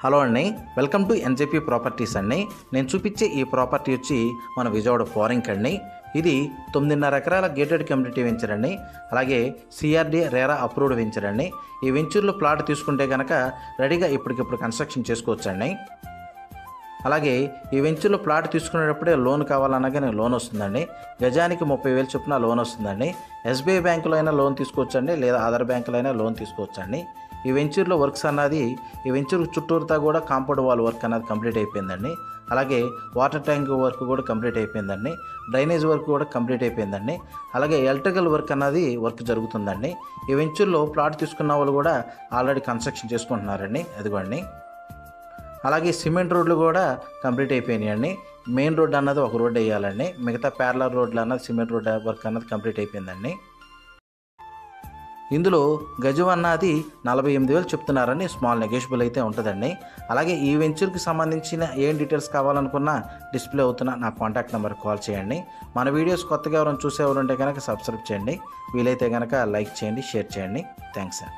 Hello అండి, welcome to NJP properties అండి. నేను చూపించే ఈ ప్రాపర్టీ వచ్చి మన విజయవాడ ఫారింగ్ అండి. ఇది 9.5 ఎకరాల గేటెడ్ కమ్యూనిటీ వెంచర్ అండి. అలాగే సిఆర్డి రేరా అప్రూవ్డ్ వెంచర్ అండి. ఈ వెంచర్లో ప్లాట్ తీసుకుంటే కనుక రెడీగా ఇప్పటికిప్పుడు కన్స్ట్రక్షన్ చేసుకోవచ్చండి. అలాగే ఈ వెంచర్లో ప్లాట్ తీసుకునేటప్పుడే లోన్ కావాలన్నా కానీ లోన్ వస్తుందండి. గజానికి 30,000 చొప్పున లోన్ వస్తుందండి. ఎస్బీఐ బ్యాంకులో అయినా లోన్ తీసుకోవచ్చండి, లేదా అదర్ బ్యాంకులో అయినా లోన్ తీసుకోవచ్చండి. ఈ వెంచర్లో వర్క్స్ అన్నది ఈ వెంచర్ చుట్టూరుతా కూడా కాంపౌండ్ వాల్ వర్క్ అన్నది కంప్లీట్ అయిపోయిందండి. అలాగే వాటర్ ట్యాంక్ వర్క్ కూడా కంప్లీట్ అయిపోయిందండి. డ్రైనేజ్ వర్క్ కూడా కంప్లీట్ అయిపోయిందండి. అలాగే ఎలక్ట్రికల్ వర్క్ అన్నది వర్క్ జరుగుతుందండి. ఈ వెంచర్లో ప్లాట్ తీసుకున్న వాళ్ళు కూడా ఆల్రెడీ కన్స్ట్రక్షన్ చేసుకుంటున్నారండి. అదిగోండి. అలాగే సిమెంట్ రోడ్లు కూడా కంప్లీట్ అయిపోయినాయండి. మెయిన్ రోడ్ అన్నది ఒక రోడ్ వేయాలండి. మిగతా ప్యారలర్ రోడ్లు అన్నది సిమెంట్ రోడ్ వర్క్ అన్నది కంప్లీట్ అయిపోయిందండి. ఇందులో గజం అన్నది 48,000 చెప్తున్నారని స్మాల్ నెగోషియబుల్ అయితే ఉంటుందండి. అలాగే ఈ వెంచర్కి సంబంధించిన ఏం డీటెయిల్స్ కావాలనుకున్నా డిస్ప్లే అవుతున్న నా కాంటాక్ట్ నెంబర్కి కాల్ చేయండి. మన వీడియోస్ కొత్తగా ఎవరైనా చూసేవారు ఉంటే కనుక సబ్స్క్రైబ్ చేయండి. వీలైతే కనుక లైక్ చేయండి, షేర్ చేయండి. Thanks sir.